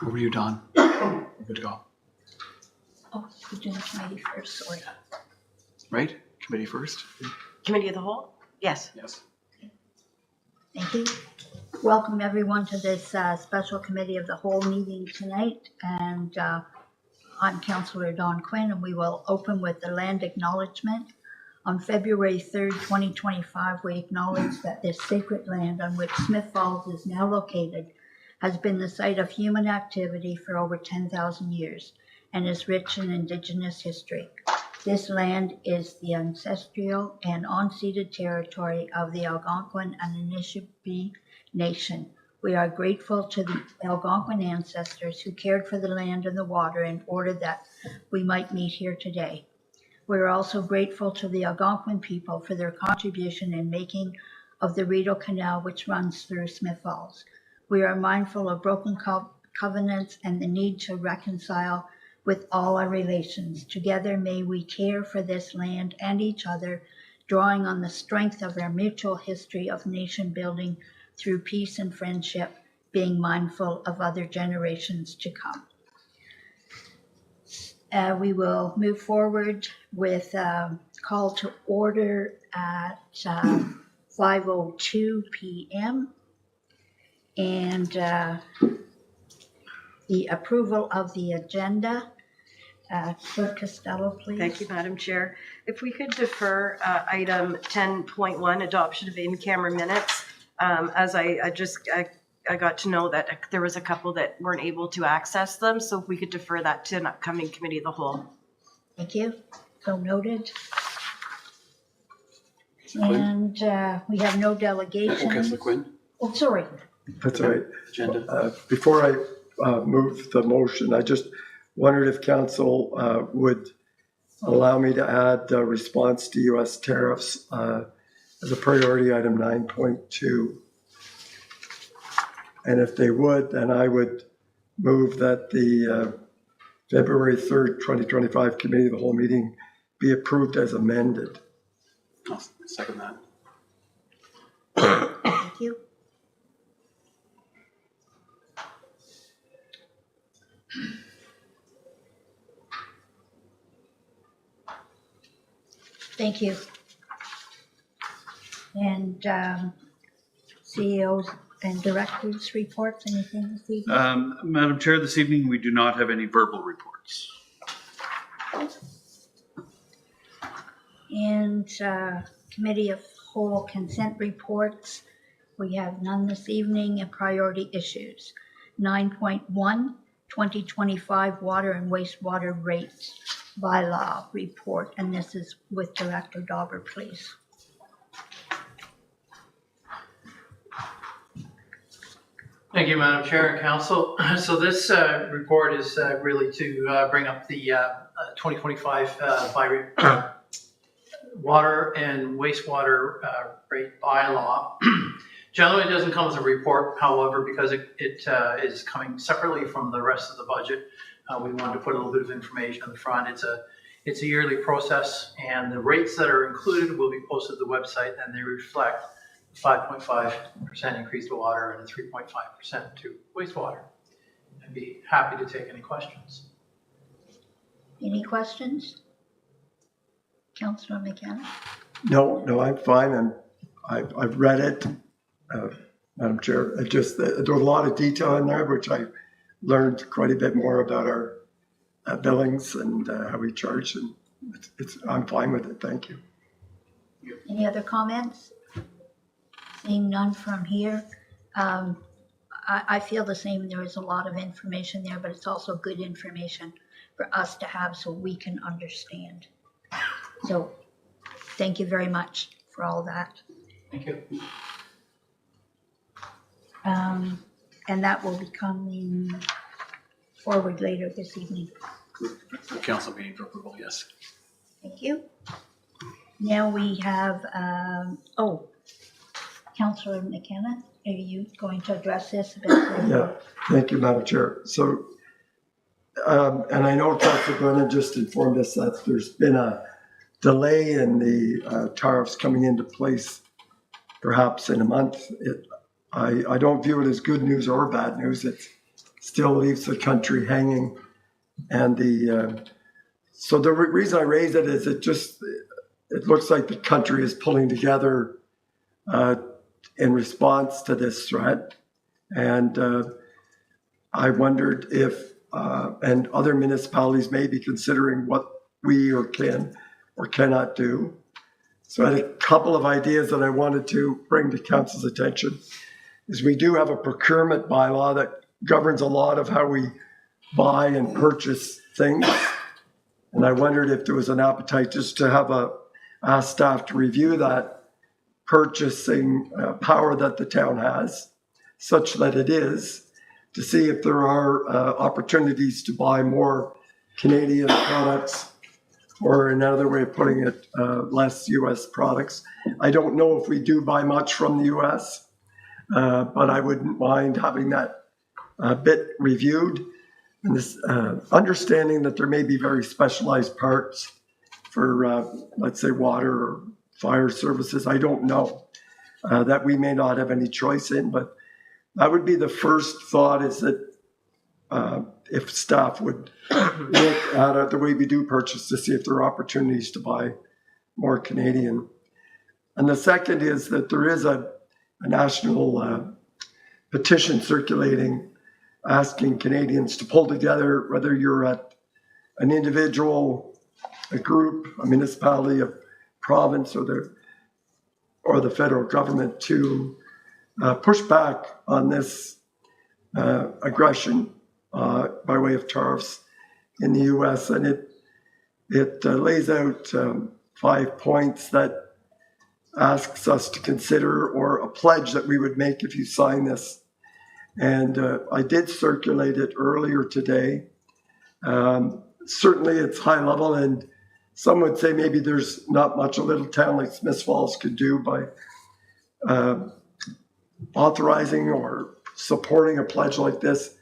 Over to you, Don. We're good to go. Oh, we're doing committee first, sorry. Right? Committee first? Committee of the whole? Yes. Yes. Thank you. Welcome everyone to this special committee of the whole meeting tonight. And I'm Councillor Dawn Quinn, and we will open with the land acknowledgement. On February 3rd, 2025, we acknowledge that this sacred land on which Smith Falls is now located has been the site of human activity for over 10,000 years and is rich in Indigenous history. This land is the ancestral and unceded territory of the Algonquin and Anishinaabe Nation. We are grateful to the Algonquin ancestors who cared for the land and the water in order that we might meet here today. We are also grateful to the Algonquin people for their contribution in making of the Rideau Canal, which runs through Smith Falls. We are mindful of broken covenants and the need to reconcile with all our relations. Together, may we care for this land and each other, drawing on the strength of our mutual history of nation building through peace and friendship, being mindful of other generations to come. We will move forward with a call to order at 5:02 p.m. and the approval of the agenda. Clerk Costello, please. Thank you, Madam Chair. If we could defer item 10.1, adoption of in-camera minutes, as I got to know that there was a couple that weren't able to access them, so if we could defer that to an upcoming committee of the whole. Thank you. So noted. And we have no delegation. Councillor Quinn, Oh, sorry. That's all right. agenda. Before I move the motion, I just wondered if council would allow me to add a response to U.S. tariffs as a priority item 9.2. And if they would, then I would move that the February 3rd, 2025 committee of the whole meeting be approved as amended. I'll second that. Thank you. Thank you. And CEOs and directors reports, anything this evening? Madam Chair, this evening we do not have any verbal reports. And committee of whole consent reports, we have none this evening. And priority issues. 9.1, 2025 water and wastewater rates bylaw report. And this is with Director Dauber, please. Thank you, Madam Chair and Council. So this report is really to bring up the 2025 water and wastewater rate bylaw. Generally, it doesn't come as a report, however, because it is coming separately from the rest of the budget. We wanted to put a little bit of information on the front. It's a yearly process, and the rates that are included will be posted to the website, and they reflect 5.5% increase to water and a 3.5% to wastewater. I'd be happy to take any questions. Any questions? Councillor McKenna? No, I'm fine. And I've read it, Madam Chair. There was a lot of detail in there, which I learned quite a bit more about our billings and how we charge. And I'm fine with it. Thank you. Any other comments? Seeing none from here. I feel the same. There is a lot of information there, but it's also good information for us to have so we can understand. So thank you very much for all that. Thank you. And that will be coming forward later this evening. The council meeting for approval, yes. Thank you. Now we have, Councillor McKenna, are you going to address this a bit further? Yeah, thank you, Madam Chair. So, and I know Councillor Glennon just informed us that there's been a delay in the tariffs coming into place, perhaps in a month. I don't view it as good news or bad news. It's still leaves the country hanging. And so the reason I raise it is it looks like the country is pulling together in response to this threat. And I wondered if, and other municipalities may be considering what we or can or cannot do. So I had a couple of ideas that I wanted to bring to council's attention. Is we do have a procurement bylaw that governs a lot of how we buy and purchase things. And I wondered if there was an appetite just to ask staff to review that purchasing power that the town has, such that it is, to see if there are opportunities to buy more Canadian products, or another way of putting it, less US products. I don't know if we do buy much from the US, but I wouldn't mind having that bit reviewed. And this understanding that there may be very specialized parts for, let's say, water or fire services. I don't know, that we may not have any choice in, but that would be the first thought, is that if staff would look at the way we do purchase to see if there are opportunities to buy more Canadian. And the second is that there is a national petition circulating asking Canadians to pull together, whether you're at an individual, a group, a municipality, a province, or the federal government, to push back on this aggression by way of tariffs in the US. And it lays out 5 points that asks us to consider, or a pledge that we would make if you sign this. And I did circulate it earlier today. Certainly it's high level, and some would say maybe there's not much a little town like Smiths Falls could do by authorizing or supporting a pledge like this.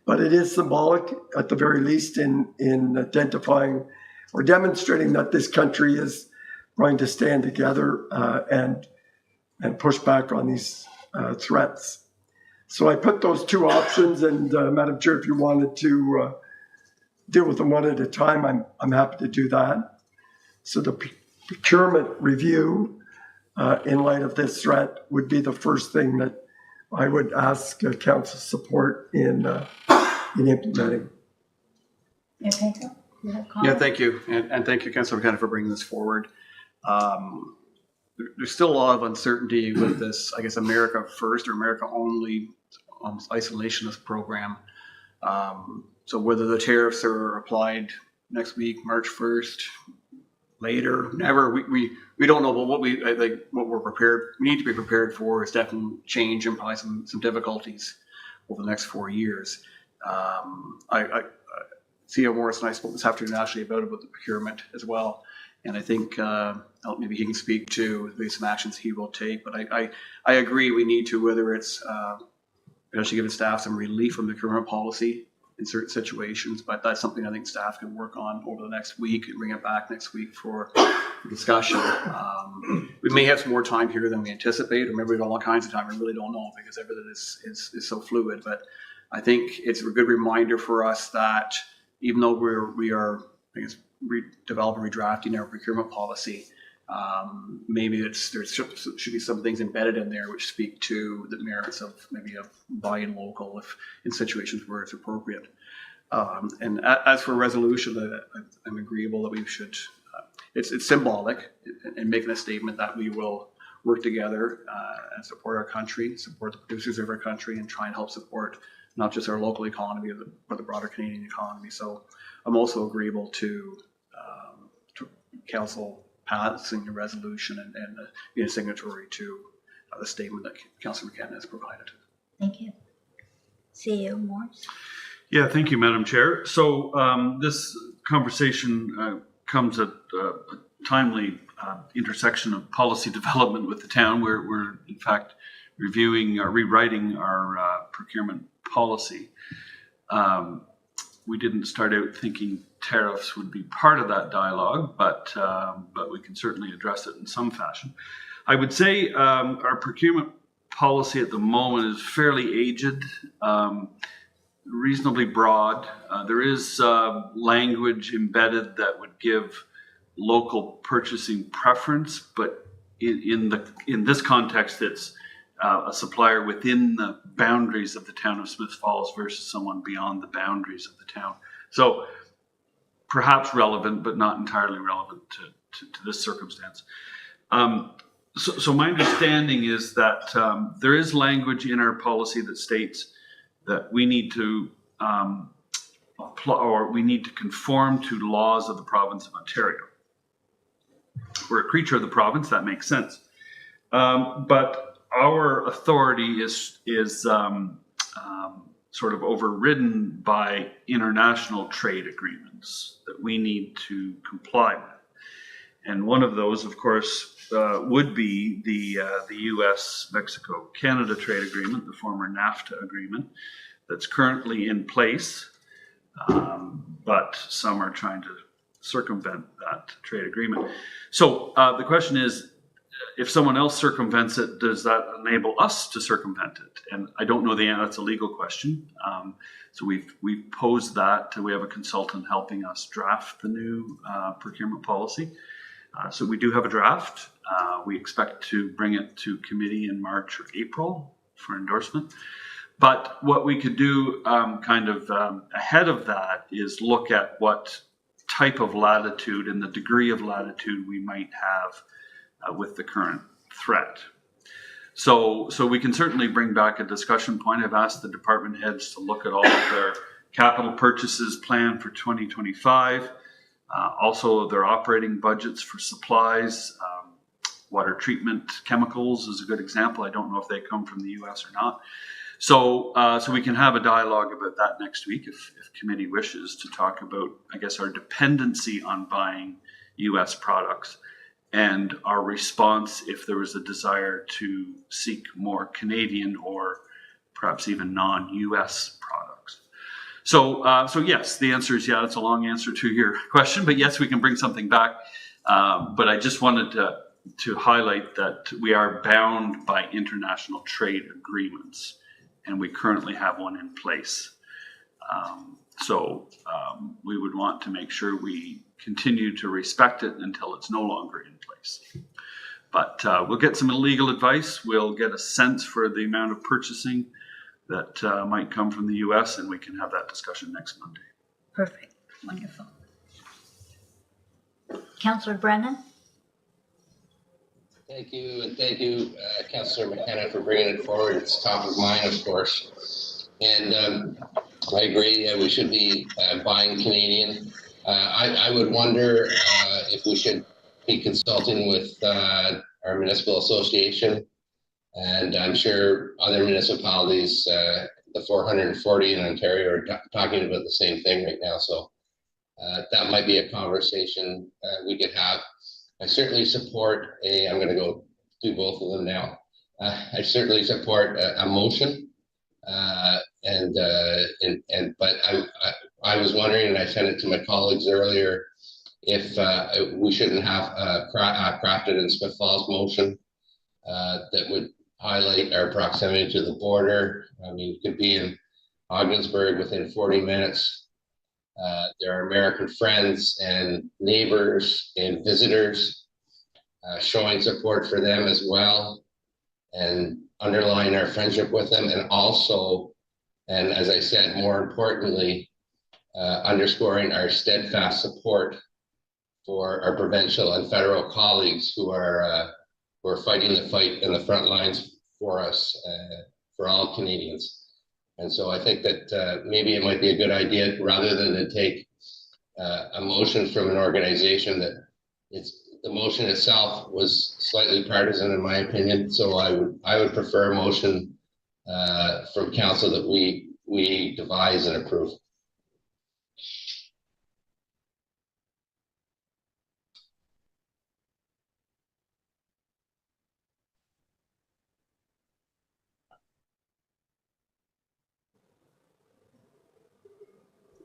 But it is symbolic, at the very least, in identifying or demonstrating that this country is going to stand together and push back on these threats. So I put those two options, and Madam Chair, if you wanted to deal with them one at a time, I'm happy to do that. So the procurement review, in light of this threat, would be the first thing that I would ask council support in implementing. Okay, so you have Yeah, comments? thank you. And thank you, Councilor McKenna, for bringing this forward. There's still a lot of uncertainty with this, I guess, America First or America Only isolationist program. So whether the tariffs are applied next week, March 1st, later, never, we don't know. But what we're prepared, we need to be prepared for is definitely change and probably some difficulties over the next 4 years. CEO Morris and I spoke this afternoon actually about the procurement as well. And I think maybe he can speak to maybe some actions he will take. But I agree, we need to, whether it's actually giving staff some relief from the current policy in certain situations, but that's something I think staff can work on over the next week and bring it back next week for discussion. We may have some more time here than we anticipate, or maybe we have all kinds of time. I really don't know, because everything is so fluid. But I think it's a good reminder for us that even though we are, I guess, redeveloping, redrafting our procurement policy, maybe there should be some things embedded in there which speak to the merits of buying local if in situations where it's appropriate. And as for resolution, I'm agreeable that we should. It's symbolic in making a statement that we will work together and support our country, support the producers of our country, and try and help support not just our local economy, but the broader Canadian economy. So I'm also agreeable to council passing a resolution and being a signatory to the statement that Councillor McKenna has provided. Thank you. CEO Morris? Yeah, thank you, Madam Chair. So this conversation comes at a timely intersection of policy development with the town. We're in fact reviewing or rewriting our procurement policy. We didn't start out thinking tariffs would be part of that dialogue, but we can certainly address it in some fashion. I would say our procurement policy at the moment is fairly aged. reasonably broad. There is language embedded that would give local purchasing preference, but in this context, it's a supplier within the boundaries of the town of Smiths Falls versus someone beyond the boundaries of the town. So perhaps relevant, but not entirely relevant to this circumstance. So my understanding is that there is language in our policy that states that we need to we need to conform to laws of the province of Ontario. We're a creature of the province, that makes sense. But our authority is sort of overridden by international trade agreements that we need to comply with. And one of those, of course, would be the U.S.-Mexico-Canada trade agreement, the former NAFTA agreement, that's currently in place, but some are trying to circumvent that trade agreement. So the question is, if someone else circumvents it, does that enable us to circumvent it? And I don't know the answer. That's a legal question. So we've posed that. We have a consultant helping us draft the new procurement policy. So we do have a draft. We expect to bring it to committee in March or April for endorsement. But what we could do ahead of that is look at what type of latitude and the degree of latitude we might have with the current threat. So we can certainly bring back a discussion point. I've asked the department heads to look at all of their capital purchases planned for 2025. Also, their operating budgets for supplies, water treatment chemicals is a good example. I don't know if they come from the U.S. or not. So we can have a dialogue about that next week if committee wishes to talk about, I guess, our dependency on buying U.S. products and our response if there was a desire to seek more Canadian or perhaps even non-U.S. products. So yes, the answer is yeah. That's a long answer to your question, but yes, we can bring something back. But I just wanted to highlight that we are bound by international trade agreements, and we currently have one in place. So we would want to make sure we continue to respect it until it's no longer in place. But we'll get some legal advice. We'll get a sense for the amount of purchasing that might come from the U.S., and we can have that discussion next Monday. Perfect. Wonderful. Councillor Brennan? Thank you, and thank you, Councillor McKenna, for bringing it forward. It's top of mind, of course. And I agree, we should be buying Canadian. I would wonder if we should be consulting with our municipal association, and I'm sure other municipalities, the 440 in Ontario, are talking about the same thing right now. So that might be a conversation we could have. I certainly support I'm going to go do both of them now. I certainly support a motion, but I was wondering, and I sent it to my colleagues earlier, if we shouldn't have a crafted in Smith Falls motion that would highlight our proximity to the border. I mean, it could be in Ogdensburg within 40 minutes. There are American friends and neighbors and visitors showing support for them as well, and underline our friendship with them, and also, and as I said, more importantly, underscoring our steadfast support for our provincial and federal colleagues who are fighting the fight in the front lines for us, for all Canadians. And so I think that maybe it might be a good idea, rather than to take a motion from an organization that the motion itself was slightly partisan in my opinion. So I would prefer a motion from council that we devise and approve.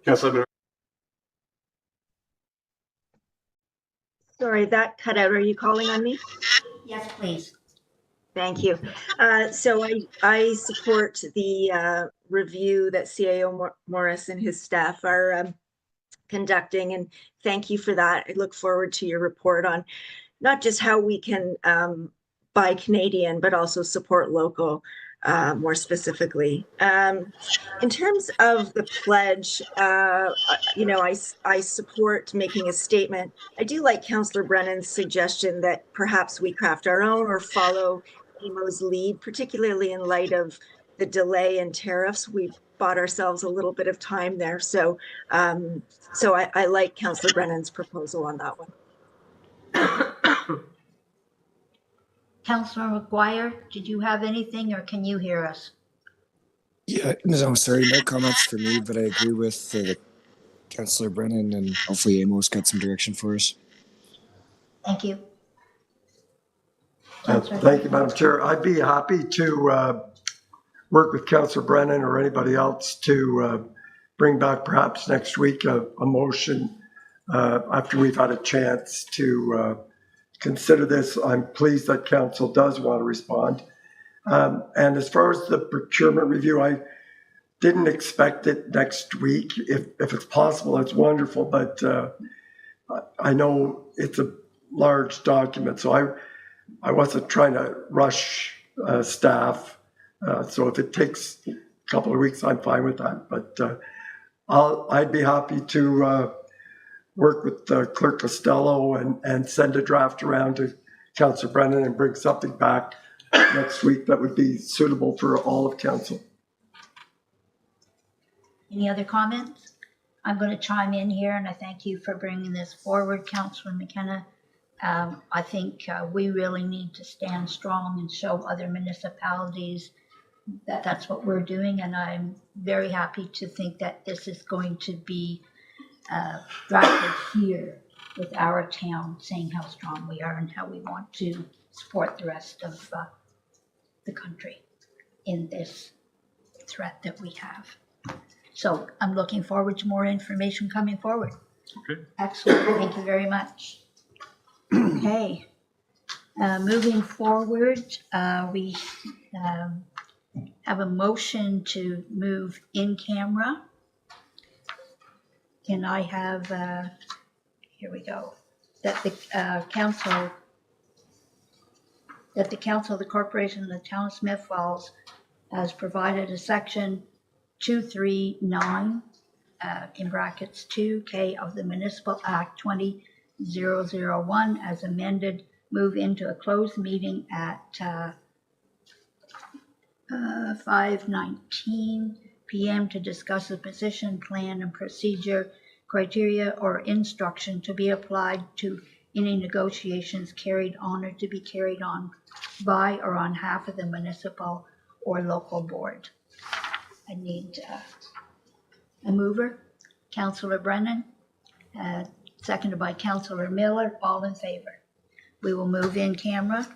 Councillor, Sorry, that cut out. Are you calling on me? Yes, please. Thank you. So I support the review that CAO Morris and his staff are conducting, and thank you for that. I look forward to your report on not just how we can buy Canadian, but also support local more specifically. In terms of the pledge, I support making a statement. I do like Councillor Brennan's suggestion that perhaps we craft our own or follow AMO's lead, particularly in light of the delay in tariffs. We've bought ourselves a little bit of time there. So I like Councillor Brennan's proposal on that one. Councillor McGuire, did you have anything or can you hear us? Yeah, no, sorry, no comments for me, but I agree with Councillor Brennan, and hopefully Amos got some direction for us. Thank you. Councillor. Thank you, Madam Chair. I'd be happy to work with Councillor Brennan or anybody else to bring back perhaps next week a motion after we've had a chance to consider this. I'm pleased that Council does want to respond. And as far as the procurement review, I didn't expect it next week. If it's possible, it's wonderful, but I know it's a large document, so I wasn't trying to rush staff. So if it takes a couple of weeks, I'm fine with that. But I'd be happy to work with Clerk Costello and send a draft around to Councillor Brennan and bring something back next week that would be suitable for all of Council. Any other comments? I'm going to chime in here, and I thank you for bringing this forward, Councillor McKenna. I think we really need to stand strong and show other municipalities that that's what we're doing, and I'm very happy to think that this is going to be drafted here with our town saying how strong we are and how we want to support the rest of the country in this threat that we have. So I'm looking forward to more information coming forward. Okay. Excellent. Thank you very much. Okay. Moving forward, we have a motion to move in camera. Can I have, here we go, that the council of the Corporation of the Town of Smith Falls has provided a section 239 in brackets 2K of the Municipal Act 20001 as amended, move into a closed meeting at 5:19 p.m. to discuss the position, plan, and procedure, criteria, or instruction to be applied to any negotiations carried on or to be carried on by or on behalf of the municipal or local board. I need a mover, Councillor Brennan, seconded by Councillor Miller. All in favor? We will move in camera.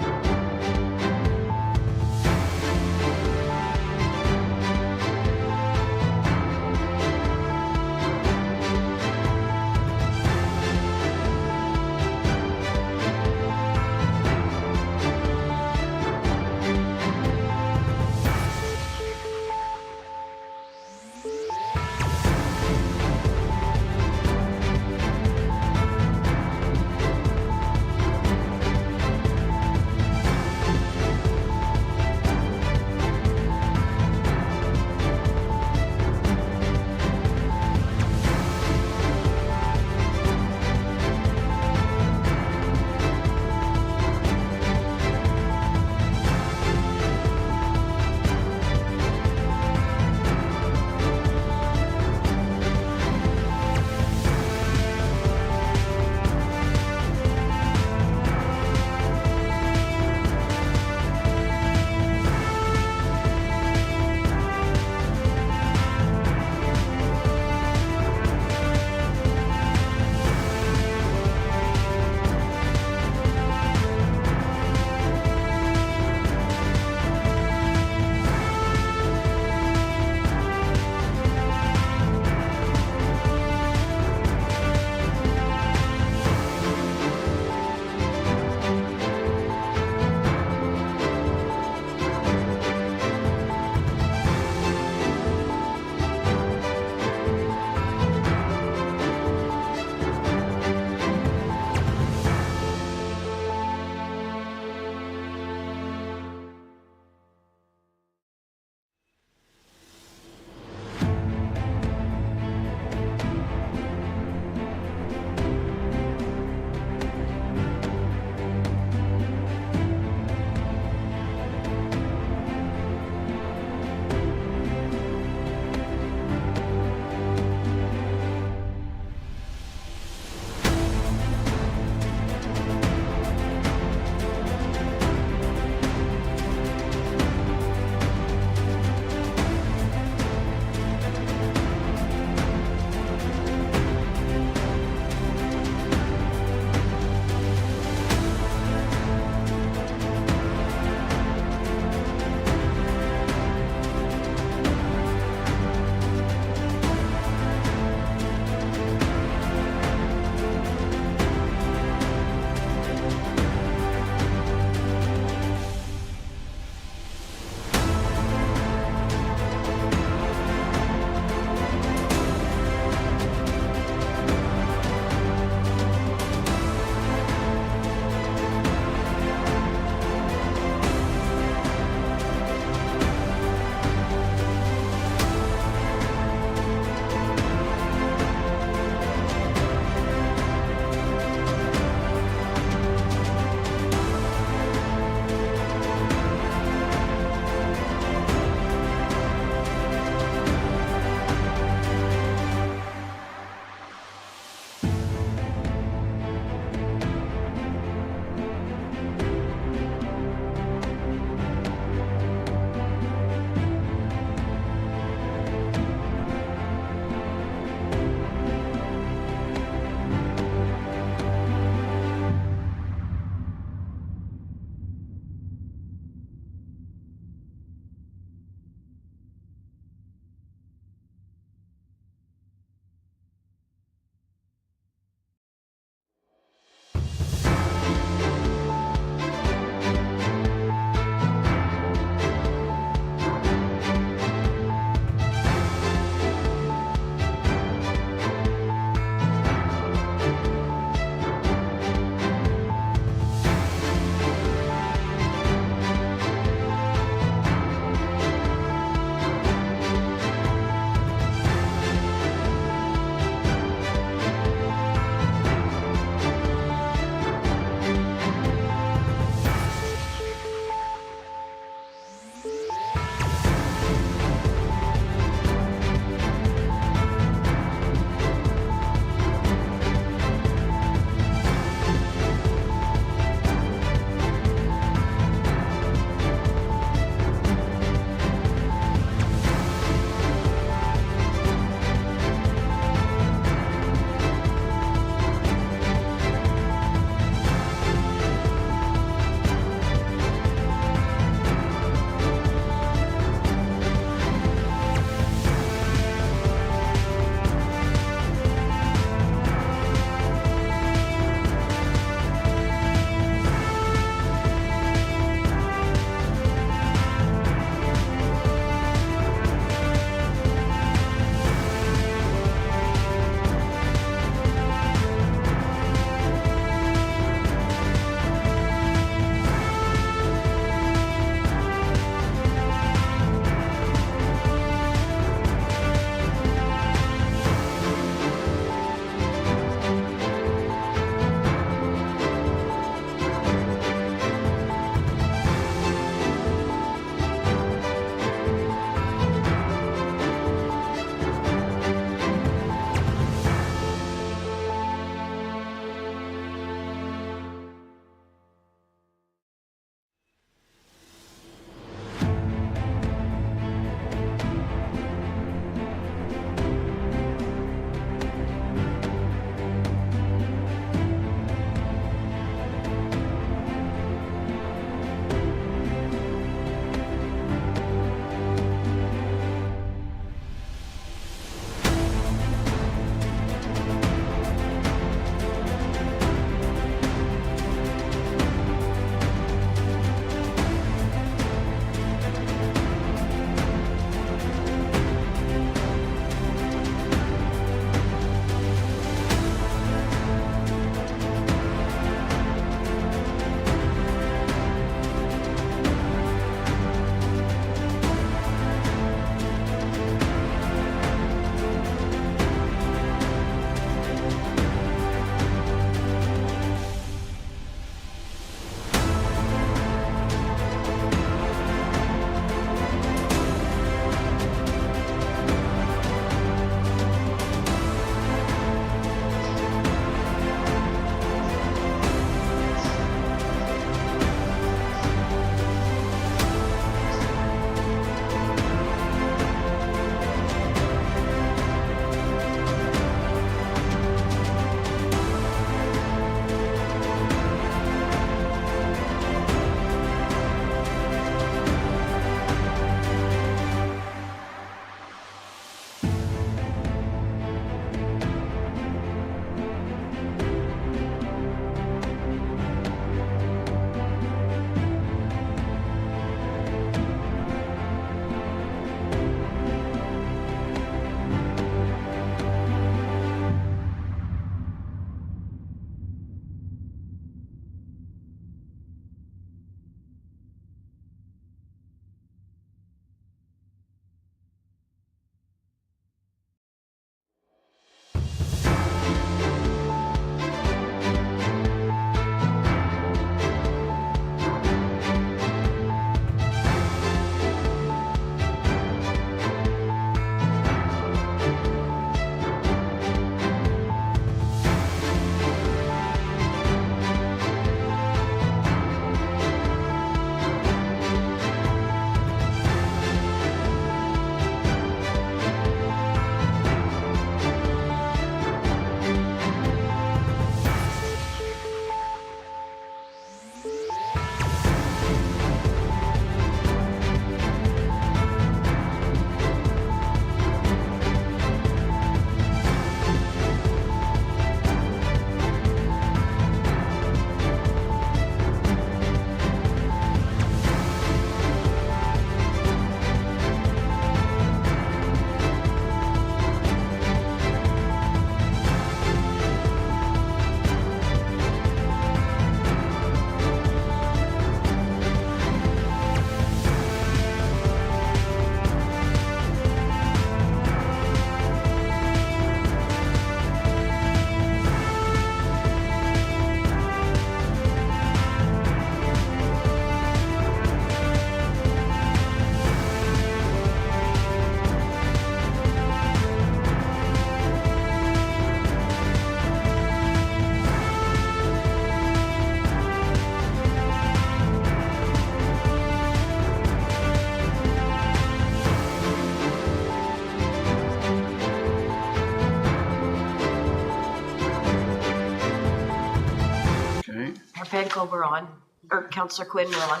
Panko, we're on, or Councillor Quinn, we're on.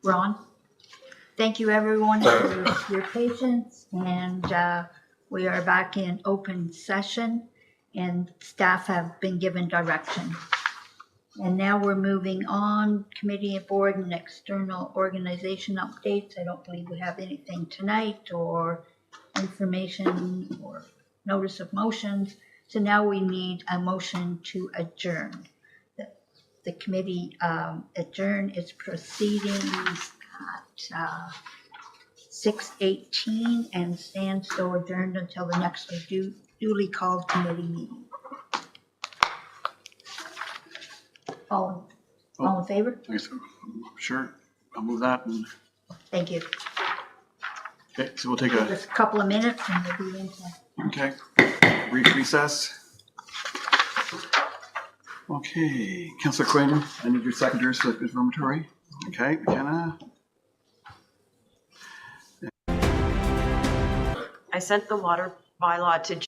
Ron? Thank you, everyone, for your patience, and we are back in open session, and staff have been given direction. And now we're moving on, committee and board and external organization updates. I don't believe we have anything tonight, or information or notice of motions. So now we need a motion to adjourn. The committee adjourn its proceedings at 6:18 and stands so adjourned until the next duly called committee meeting. All in favor? Thanks. Sure, I'll move that. And, Thank you. okay, so we'll take a, Just a couple of minutes and we'll be into. okay, brief recess. Okay, Councillor Quinn, I need your seconders for the confirmatory. Okay, McKenna. I sent the water bylaw to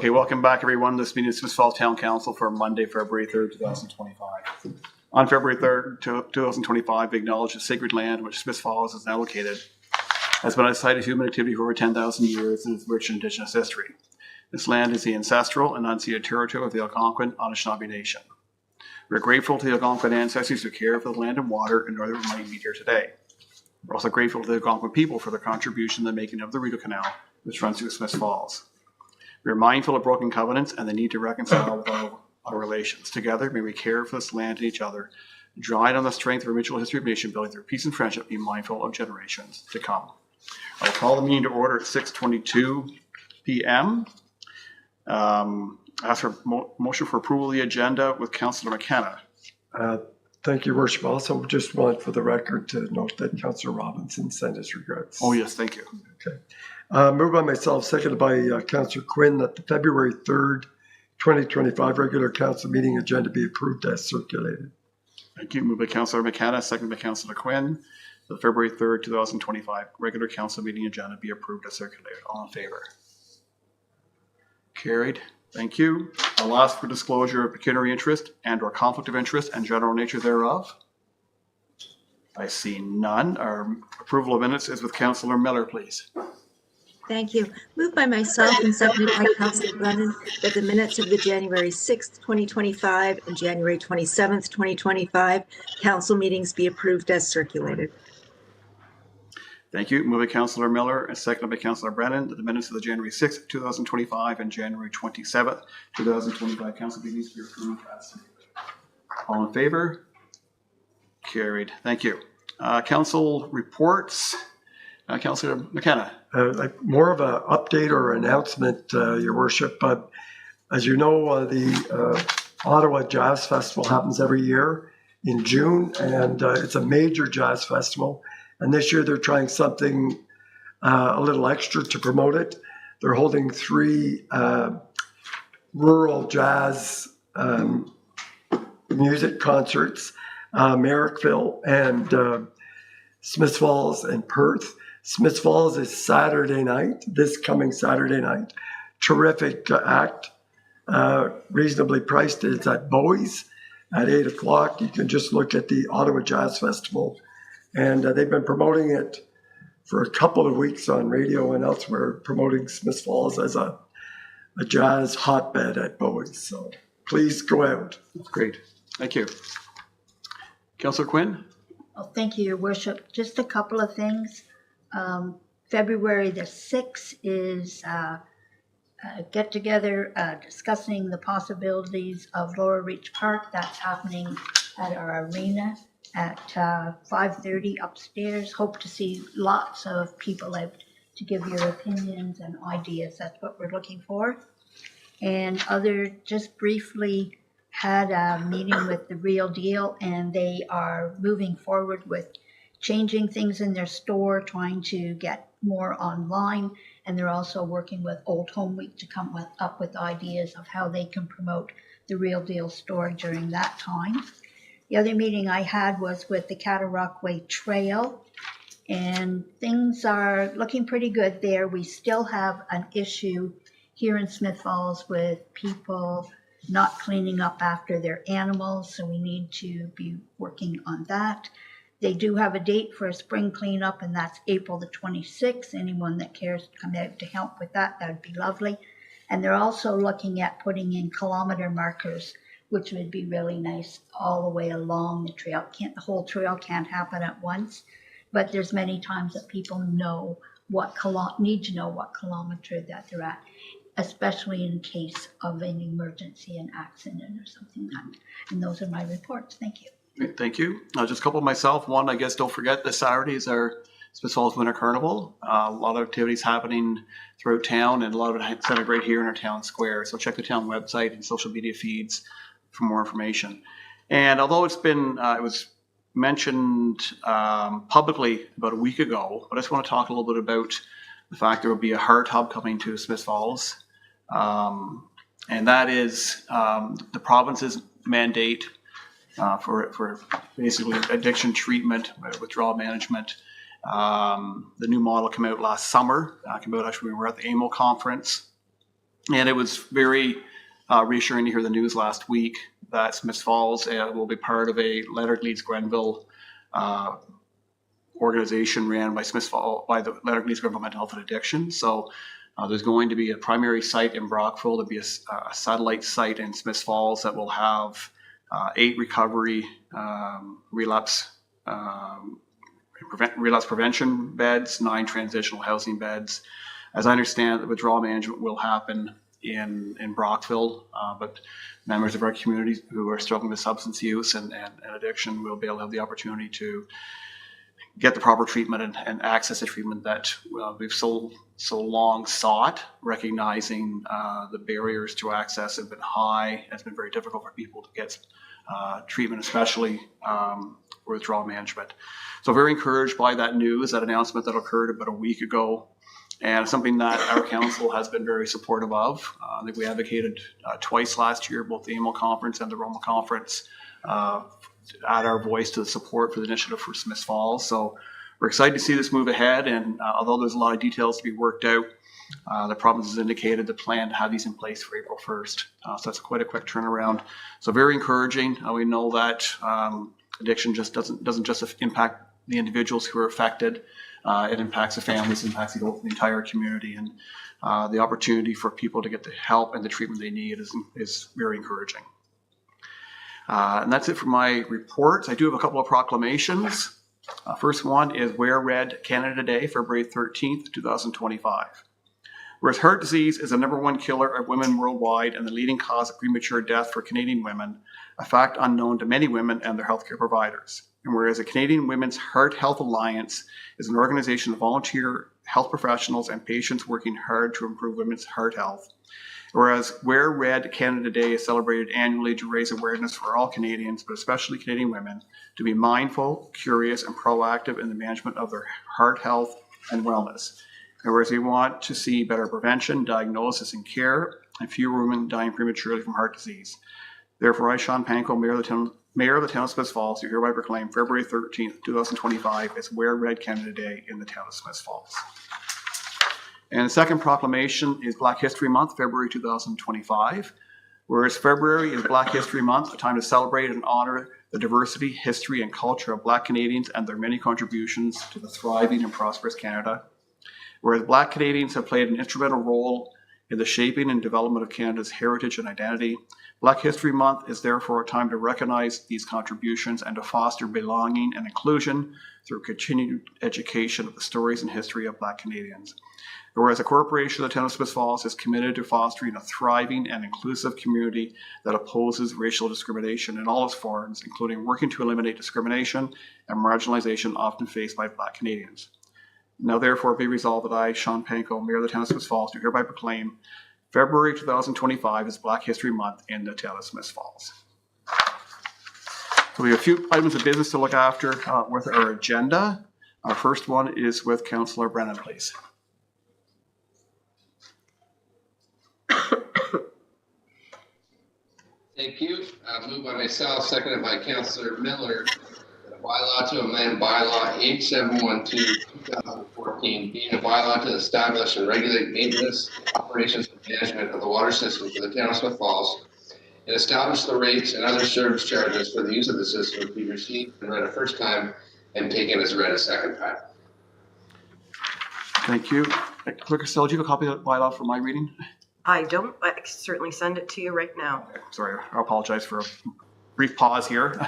Okay, welcome back, everyone. This meeting is Smith Falls Town Council for Monday, February 3rd, 2025. On February 3rd, 2025, we acknowledge the sacred land which Smith Falls is now located has been a site of human activity for over 10,000 years and its rich Indigenous history. This land is the ancestral and unceded territory of the Algonquin Anishinaabe Nation. We are grateful to the Algonquin ancestors who care for the land and water in northern Vermont meet here today. We're also grateful to the Algonquin people for their contribution in the making of the Rideau Canal, which runs through Smith Falls. We are mindful of broken covenants and the need to reconcile with our relations. Together, may we care for this land and each other, drawing on the strength of our mutual history of nation building through peace and friendship, be mindful of generations to come. I will call the meeting to order at 6:22 p.m. Ask for motion for approval of the agenda with Councillor McKenna. Thank you, Worship. Also, just want for the record to note that Councillor Robinson sent his regrets. Oh, yes, thank you. Okay. Moved by myself, seconded by Councillor Quinn, that the February 3rd, 2025 regular council meeting agenda be approved as circulated. Thank you. Moved by Councillor McKenna, seconded by Councillor Quinn. The February 3rd, 2025 regular council meeting agenda be approved as circulated. All in favor? Carried. Thank you. I'll ask for disclosure of pecuniary interest and or conflict of interest and general nature thereof. I see none. Our approval of minutes is with Councillor Miller, please. Thank you. Moved by myself and seconded by Councillor Brennan that the minutes of the January 6th, 2025 and January 27th, 2025 council meetings be approved as circulated. Thank you. Moved by Councillor Miller and seconded by Councillor Brennan that the minutes of the January 6th, 2025 and January 27th, 2025 council meetings be approved as circulated. All in favor? Carried. Thank you. Council reports. Councillor McKenna. More of an update or announcement, Your Worship. As you know, the Ottawa Jazz Festival happens every year in June, and it's a major jazz festival. And this year they're trying something a little extra to promote it. They're holding 3 rural jazz music concerts, Merrickville and Smiths Falls and Perth. Smiths Falls is Saturday night, this coming Saturday night. Terrific act, reasonably priced. It's at Bowie's at 8 o'clock. You can just look at the Ottawa Jazz Festival. And they've been promoting it for a couple of weeks on radio and elsewhere, promoting Smiths Falls as a jazz hotbed at Bowie's. So please go out. That's great. Thank you. Councillor Quinn? Well, thank you, Your Worship. Just a couple of things. February the 6th is a get-together discussing the possibilities of Laurel Reach Park. That's happening at our arena at 5:30 upstairs. Hope to see lots of people out to give your opinions and ideas. That's what we're looking for. And just briefly, had a meeting with The Real Deal, and they are moving forward with changing things in their store, trying to get more online, and they're also working with Old Home Week to come up with ideas of how they can promote The Real Deal store during that time. The other meeting I had was with the Cataraqui Trail, and things are looking pretty good there. We still have an issue here in Smith Falls with people not cleaning up after their animals, so we need to be working on that. They do have a date for a spring cleanup, and that's April the 26th. Anyone that cares to come out to help with that, that would be lovely. And they're also looking at putting in kilometer markers, which would be really nice all the way along the trail. The whole trail can't happen at once, but there's many times that people need to know what kilometer that they're at, especially in case of an emergency, an accident or something like that. And those are my reports. Thank you. Great, thank you. Just a couple myself. One, I guess don't forget this Saturday is our Smiths Falls Winter Carnival. A lot of activities happening throughout town, and a lot of it centered right here in our town square. So check the town website and social media feeds for more information. And although it was mentioned publicly about a week ago, but I just want to talk a little bit about the fact there will be a Heart Hub coming to Smiths Falls. And that is the province's mandate for basically addiction treatment, withdrawal management. The new model came out last summer. We were at the AMO conference, and it was very reassuring to hear the news last week that Smiths Falls will be part of a Leonard Leeds Grenville organization ran by by the Leonard Leeds Grenville Mental Health and Addiction. So there's going to be a primary site in Brockville. There'll be a satellite site in Smiths Falls that will have 8 recovery relapse prevention beds, 9 transitional housing beds. As I understand, the withdrawal management will happen in Brockville, but members of our community who are struggling with substance use and addiction will be able to have the opportunity to get the proper treatment and access the treatment that we've so long sought, recognizing the barriers to access have been high. It's been very difficult for people to get treatment, especially for withdrawal management. So very encouraged by that news, that announcement that occurred about a week ago, and something that our council has been very supportive of. I think we advocated twice last year, both the AMO conference and the Roma conference, add our voice to the support for the initiative for Smiths Falls. So we're excited to see this move ahead, and although there's a lot of details to be worked out, the province has indicated the plan to have these in place for April 1st. So that's quite a quick turnaround. So very encouraging. We know that addiction just doesn't just impact the individuals who are affected. It impacts the families, impacts the entire community, and the opportunity for people to get the help and the treatment they need is very encouraging. And that's it for my reports. I do have a couple of proclamations. First one is Wear Red Canada Day, February 13th, 2025. Whereas heart disease is the #1 killer of women worldwide and the leading cause of premature death for Canadian women, a fact unknown to many women and their healthcare providers. And whereas the Canadian Women's Heart Health Alliance is an organization of volunteer health professionals and patients working hard to improve women's heart health. Whereas Wear Red Canada Day is celebrated annually to raise awareness for all Canadians, but especially Canadian women, to be mindful, curious, and proactive in the management of their heart health and wellness. And whereas we want to see better prevention, diagnosis, and care, and fewer women dying prematurely from heart disease. Therefore, I, Sean Panko, Mayor of the Town of Smiths Falls, do hereby proclaim February 13th, 2025 as Wear Red Canada Day in the Town of Smiths Falls. And the second proclamation is Black History Month, February 2025. Whereas February is Black History Month, a time to celebrate and honor the diversity, history, and culture of Black Canadians and their many contributions to the thriving and prosperous Canada. Whereas Black Canadians have played an instrumental role in the shaping and development of Canada's heritage and identity, Black History Month is therefore a time to recognize these contributions and to foster belonging and inclusion through continued education of the stories and history of Black Canadians. Whereas the Corporation of the Town of Smiths Falls is committed to fostering a thriving and inclusive community that opposes racial discrimination in all its forms, including working to eliminate discrimination and marginalization often faced by Black Canadians. Now therefore be resolved that I, Sean Panko, Mayor of the Town of Smiths Falls, do hereby proclaim February 2025 is Black History Month in the Town of Smiths Falls. So we have a few items of business to look after with our agenda. Our first one is with Councillor Brennan, please. Thank you. Moved by myself, seconded by Councillor Miller. Bylaw to amend bylaw 8712-2014, being a bylaw to establish and regulate maintenance, operations, and management of the water system for the Town of Smiths Falls, and establish the rates and other service charges for the use of the system to be received and read a first time and taken as read a second time. Thank you. Clerk Costello, do you have a copy of the bylaw for my reading? I don't. I can certainly send it to you right now. Okay, sorry, I apologize for a brief pause here.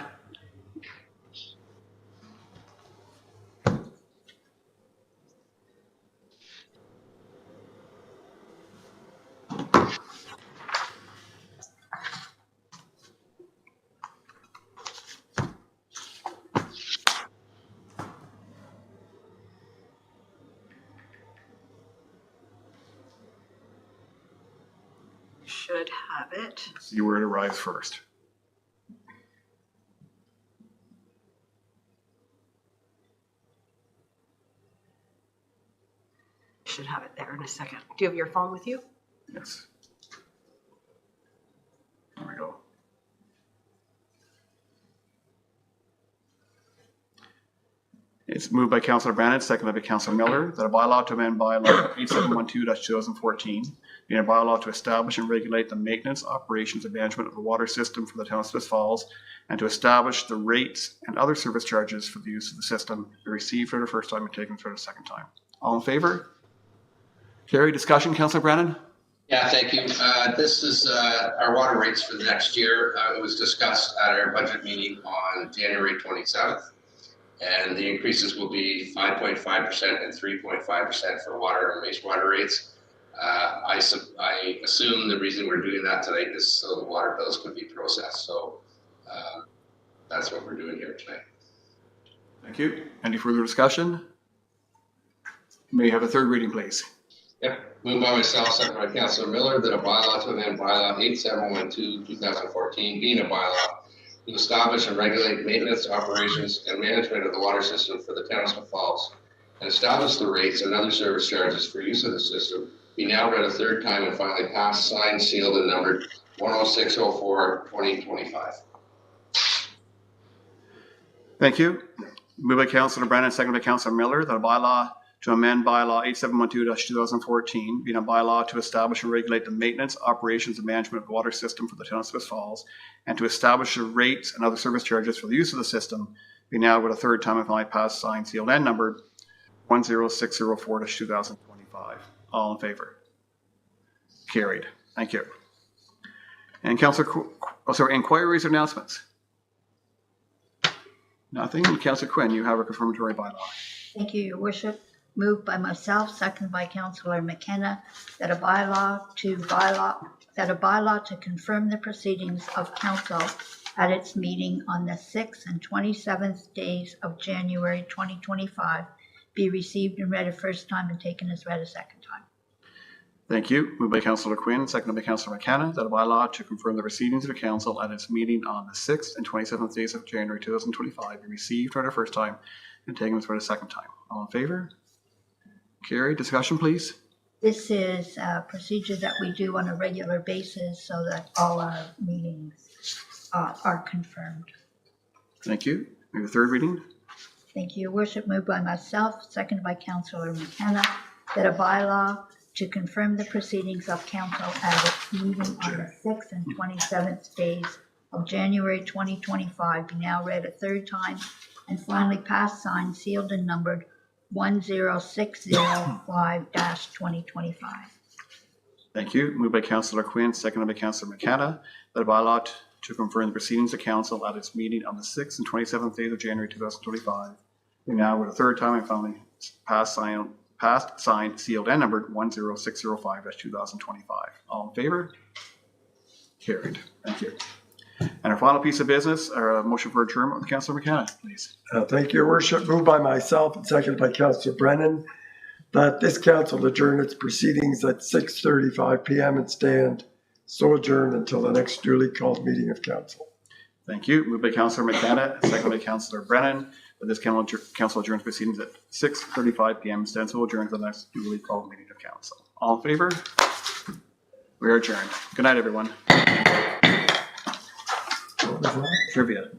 Should have it. See where it arrives first. Should have it there in a second. Do you have your phone with you? Yes. There we go. It's moved by Councillor Bennett, seconded by Councillor Miller, that a bylaw to amend bylaw 8712-2014, being a bylaw to establish and regulate the maintenance, operations, and management of the water system for the Town of Smiths Falls, and to establish the rates and other service charges for the use of the system be received for the first time and taken for the second time. All in favor? Carried. Discussion, Councillor Brennan? Yeah, thank you. This is our water rates for the next year. It was discussed at our budget meeting on January 27th. And the increases will be 5.5% and 3.5% for water and wastewater rates. I assume the reason we're doing that tonight is so the water bills could be processed. So that's what we're doing here tonight. Thank you. Any further discussion? May I have a third reading, please? Yep. Moved by myself, second by Councillor Miller, that a bylaw to amend bylaw 8712-2014, being a bylaw to establish and regulate maintenance, operations, and management of the water system for the Town of Smiths Falls, and establish the rates and other service charges for use of the system, be now read a third time and finally passed, signed, sealed, and numbered 10604-2025. Thank you. Moved by Councillor Brennan, seconded by Councillor Miller, that a bylaw to amend bylaw 8712-2014, being a bylaw to establish and regulate the maintenance, operations, and management of the water system for the Town of Smiths Falls, and to establish the rates and other service charges for the use of the system, be now read a third time and finally passed, signed, sealed, and numbered 10604-2025. All in favor? Carried. Thank you. And inquiries or announcements? Nothing. Councillor Quinn, you have a confirmatory bylaw. Thank you, Your Worship. Moved by myself, seconded by Councillor McKenna, that a bylaw to confirm the proceedings of council at its meeting on the 6th and 27th days of January 2025 be received and read a first time and taken as read a second time. Thank you. Moved by Councillor Quinn, seconded by Councillor McKenna, that a bylaw to confirm the proceedings of the council at its meeting on the 6th and 27th days of January 2025 be received for the first time and taken for the second time. All in favor? Carried. Discussion, please. This is a procedure that we do on a regular basis so that all our meetings are confirmed. Thank you. We have a third reading. Thank you, Your Worship. Moved by myself, seconded by Councillor McKenna, that a bylaw to confirm the proceedings of council at its meeting on the 6th and 27th days of January 2025 be now read a third time and finally passed, signed, sealed, and numbered 10605-2025. Thank you. Moved by Councillor Quinn, seconded by Councillor McKenna, that a bylaw to confirm the proceedings of council at its meeting on the 6th and 27th days of January 2025 be now read a third time and finally passed, signed, sealed, and numbered 10605-2025. All in favor? Carried. Thank you. And our final piece of business, our motion for adjournment with Councillor McKenna, please. Thank you, Your Worship. Moved by myself and seconded by Councillor Brennan, that this council adjourn its proceedings at 6:35 p.m. and stand so adjourned until the next duly called meeting of council. Thank you. Moved by Councillor McKenna, seconded by Councillor Brennan, that this council adjourns proceedings at 6:35 p.m. Stands so adjourned to the next duly called meeting of council. All in favor? We are adjourned. Good night, everyone. What was that? Trivia.